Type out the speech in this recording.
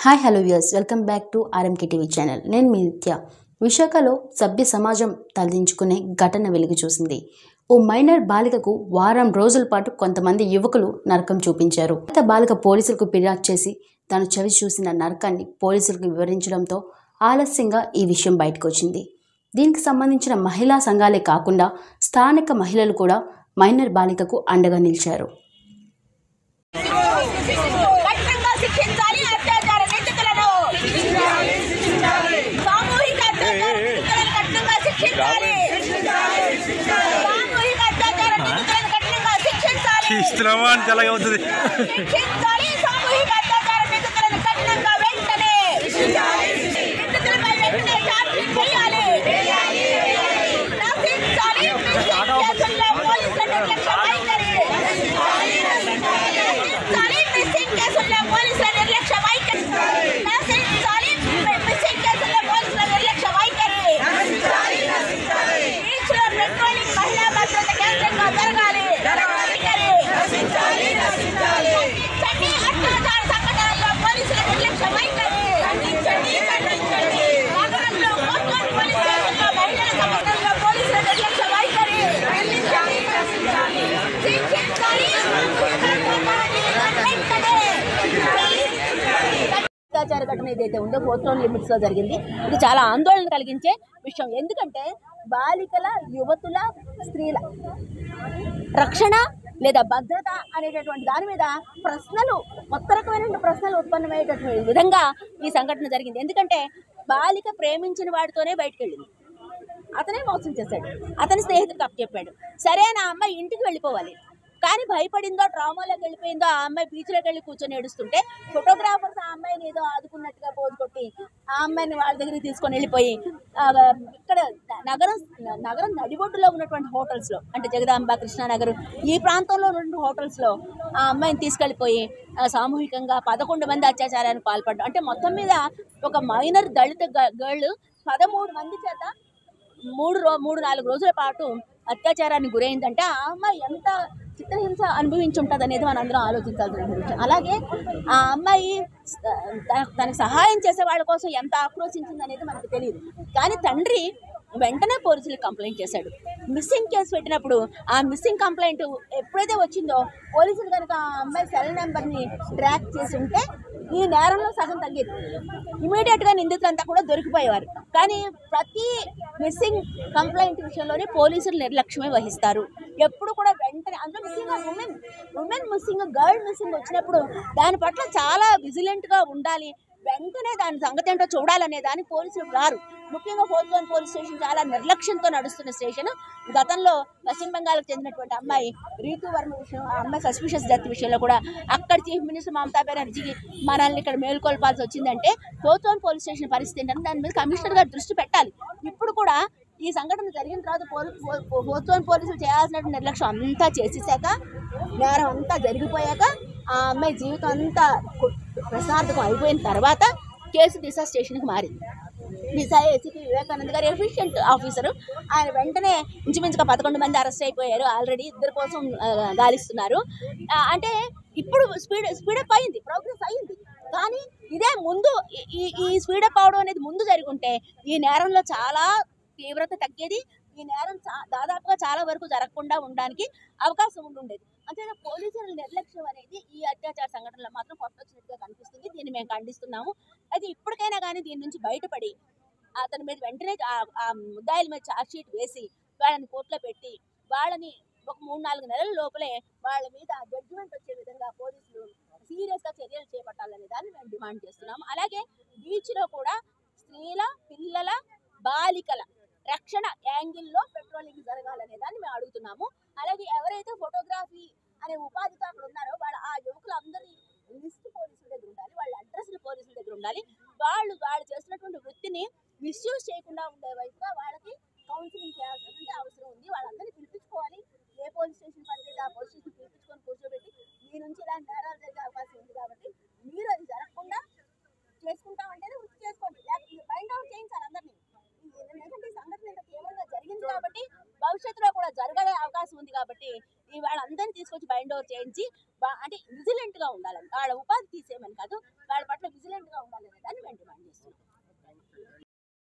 Hi hello viewers, welcome back to RMK TV channel. నేను మీ నిత్య. విశాఖలో సభ్య సమాజం తలదించుకునే ఘటన వెలుగు చూసింది. ఓ మైనర్ బాలికకు వారం రోజుల పాటు కొంతమంది యువకులు నరకం చూపించారు. బాలిక పోలీసులకు ఫిర్యాదు చేసి తాను చవి చూసిన నరకాన్ని పోలీసులకు వివరించడంతో ఆలస్యంగా ఈ విషయం బయటకు వచ్చింది. దీనికి సంబంధించిన మహిళా సంఘాలే కాకుండా స్థానిక మహిళలు కూడా మైనర్ బాలికకు అండగా నిలిచారు. అత్యాచార ఘటన ఏదైతే ఉందో 4 టౌన్ లిమిట్స్లో జరిగింది. ఇది చాలా ఆందోళన కలిగించే విషయం. ఎందుకంటే బాలికల, యువతుల, స్త్రీల రక్షణ లేదా భద్రత అనేటటువంటి దాని మీద ప్రశ్నలు, కొత్త రకమైన ప్రశ్నలు ఉత్పన్నమయ్యేటటువంటి విధంగా ఈ సంఘటన జరిగింది. ఎందుకంటే బాలిక ప్రేమించిన వాడితోనే బయటకు వెళ్ళింది, అతనే మోసం చేశాడు, అతని స్నేహితుడికి అప్పచెప్పాడు. సరే నా అమ్మాయి ఇంటికి వెళ్ళిపోవాలి, కానీ భయపడిందో, ట్రామాలోకి వెళ్ళిపోయిందో, ఆ అమ్మాయి బీచ్లోకి వెళ్ళి కూర్చొని ఏడుస్తుంటే ఫోటోగ్రాఫర్స్ ఆ అమ్మాయిని ఏదో ఆదుకున్నట్టుగా పోజు కొట్టి ఆ అమ్మాయిని వాళ్ళ దగ్గరికి తీసుకొని వెళ్ళిపోయి ఇక్కడ నగరం నడిబొడ్డులో ఉన్నటువంటి హోటల్స్లో, అంటే జగదాంబ, కృష్ణానగర్ ఈ ప్రాంతంలో ఉన్న హోటల్స్లో ఆ అమ్మాయిని తీసుకెళ్ళిపోయి సామూహికంగా 11 మంది అత్యాచారానికి పాల్పడ్డారు. అంటే మొత్తం మీద ఒక మైనర్ దళిత గర్ల్ 13 మంది చేత 3-4 రోజుల పాటు అత్యాచారానికి గురైందంటే ఆ అమ్మాయి ఎంత చిత్రహింస అనుభవించుంటుంది అనేది మనం అందరం ఆలోచించాల్సిన విషయం. అలాగే ఆ అమ్మాయి తనకు సహాయం చేసే వాళ్ళ కోసం ఎంత ఆక్రోశించింది అనేది మనకు తెలియదు. కానీ తండ్రి వెంటనే పోలీసులకు కంప్లైంట్ చేశాడు. మిస్సింగ్ కేసు పెట్టినప్పుడు ఆ మిస్సింగ్ కంప్లైంట్ ఎప్పుడైతే వచ్చిందో పోలీసులు కనుక ఆ అమ్మాయి సెల్ నెంబర్ని ట్రాక్ చేసి ఉంటే ఈ నేరంలో సగం తగ్గేది. ఇమీడియట్గా నిందితులంతా కూడా దొరికిపోయేవారు. కానీ ప్రతి మిస్సింగ్ కంప్లైంట్ విషయంలోనే పోలీసులు నిర్లక్ష్యమే వహిస్తారు. ఎప్పుడు కూడా వెంటనే, అందులో ముఖ్యంగా ఉమెన్ మిస్సింగ్, గర్ల్ మిస్సింగ్ వచ్చినప్పుడు దాని పట్ల చాలా విజిలెంట్గా ఉండాలి, వెంటనే దాని సంగతి ఏంటో చూడాలనే దానికి పోలీసులు రారు. ముఖ్యంగా 4 టౌన్ పోలీస్ స్టేషన్ చాలా నిర్లక్ష్యంతో నడుస్తున్న స్టేషన్. గతంలో పశ్చిమ బెంగాల్కి చెందినటువంటి అమ్మాయి రీతు వర్మ విషయం, ఆ అమ్మాయి సస్పిషియస్ డెత్ విషయంలో కూడా అక్కడ చీఫ్ మినిస్టర్ మమతా బెనర్జీకి మనల్ని ఇక్కడ మేల్కొల్పాల్సి వచ్చిందంటే 4 టౌన్ పోలీస్ స్టేషన్ పరిస్థితి ఏంటంటే దాని మీద కమిషనర్ గారు దృష్టి పెట్టాలి. ఇప్పుడు కూడా ఈ సంఘటన జరిగిన తర్వాత 4 టౌన్ పోలీసులు చేయాల్సిన నిర్లక్ష్యం అంతా చేసేసాక, నేరం అంతా జరిగిపోయాక, ఆ అమ్మాయి జీవితం అంతా ప్రశాంతకం అయిపోయిన తర్వాత కేసు దిశ స్టేషన్కి మారింది. దిశ ఏసీపీ వివేకానంద్ గారు ఎఫిషియెంట్ ఆఫీసరు. ఆయన వెంటనే ఇంచుమించుగా 11 మంది అరెస్ట్ అయిపోయారు. ఆల్రెడీ 2 కోసం గాలిస్తున్నారు. అంటే ఇప్పుడు స్పీడప్ అయింది, ప్రోగ్రెస్ అయింది. కానీ ఇదే ముందు ఈ స్పీడప్ అవడం అనేది ముందు జరుగుంటే ఈ నేరంలో చాలా తీవ్రత తగ్గేది. ఈ నేరం దాదాపుగా చాలా వరకు జరగకుండా ఉండడానికి అవకాశం ఉండేది. అంటే పోలీసుల నిర్లక్ష్యం అనేది ఈ అత్యాచార సంఘటనలో మాత్రం కొట్టొచ్చినట్టుగా కనిపిస్తుంది. దీన్ని మేము ఖండిస్తున్నాము. అయితే ఇప్పటికైనా కానీ దీని నుంచి బయటపడి అతని మీద వెంటనే ఆ ముద్దాయిల మీద ఛార్జ్షీట్ వేసి వాళ్ళని కోర్టులో పెట్టి వాళ్ళని ఒక 3-4 నెలల లోపలే వాళ్ళ మీద జడ్జిమెంట్ వచ్చే విధంగా పోలీసులు సీరియస్గా చర్యలు చేపట్టాలనే దాన్ని మేము డిమాండ్ చేస్తున్నాము. అలాగే బీచ్లో కూడా స్త్రీల, పిల్లల, బాలికల రక్షణ యాంగిల్లో పెట్రోలింగ్ జరగాలనే దాన్ని మేము అడుగుతున్నాము. అలాగే ఎవరైతే ఫోటోగ్రఫీ అనే ఉపాధితో అక్కడ ఉన్నారో వాళ్ళ ఆ యువకులందరి లిస్ట్ పోలీసుల దగ్గర ఉండాలి, వాళ్ళ అడ్రస్లు పోలీసుల దగ్గర ఉండాలి. వాళ్ళు చేస్తున్నటువంటి వృత్తిని మిస్యూజ్ చేయకుండా ఉండే వైపుగా వాళ్ళకి కౌన్సిలింగ్ చేయాల్సిన అవసరం ఉంది. వాళ్ళందరినీ పిలిపించుకోవాలి. ఏ పోలీస్ స్టేషన్ పనిచేస్తే ఆ పోలీస్ స్టేషన్ పిలిపించుకొని కూర్చోబెట్టి మీ నుంచి ఇలాంటి నేరాలు జరిగే అవకాశం ఉంది కాబట్టి మీరు అది జరగకుండా చేసుకుంటామంటేనే వృత్తి చేసుకోండి, లేకపోతే ఫైండ్ అవుట్ చేయించాలి అందరినీ. ఎందుకంటే ఈ సంఘటన ఇంత తీవ్రంగా జరిగింది కాబట్టి భవిష్యత్తులో కూడా జరగలే అవకాశం ఉంది కాబట్టి ఈ వాళ్ళందరినీ తీసుకొచ్చి బైండ్ ఓవర్ చేయించి అంటే విజిలెంట్గా ఉండాలని, వాళ్ళ ఉపాధి తీసేయమని కాదు, వాళ్ళ పట్ల విజిలెంట్గా ఉండాలి.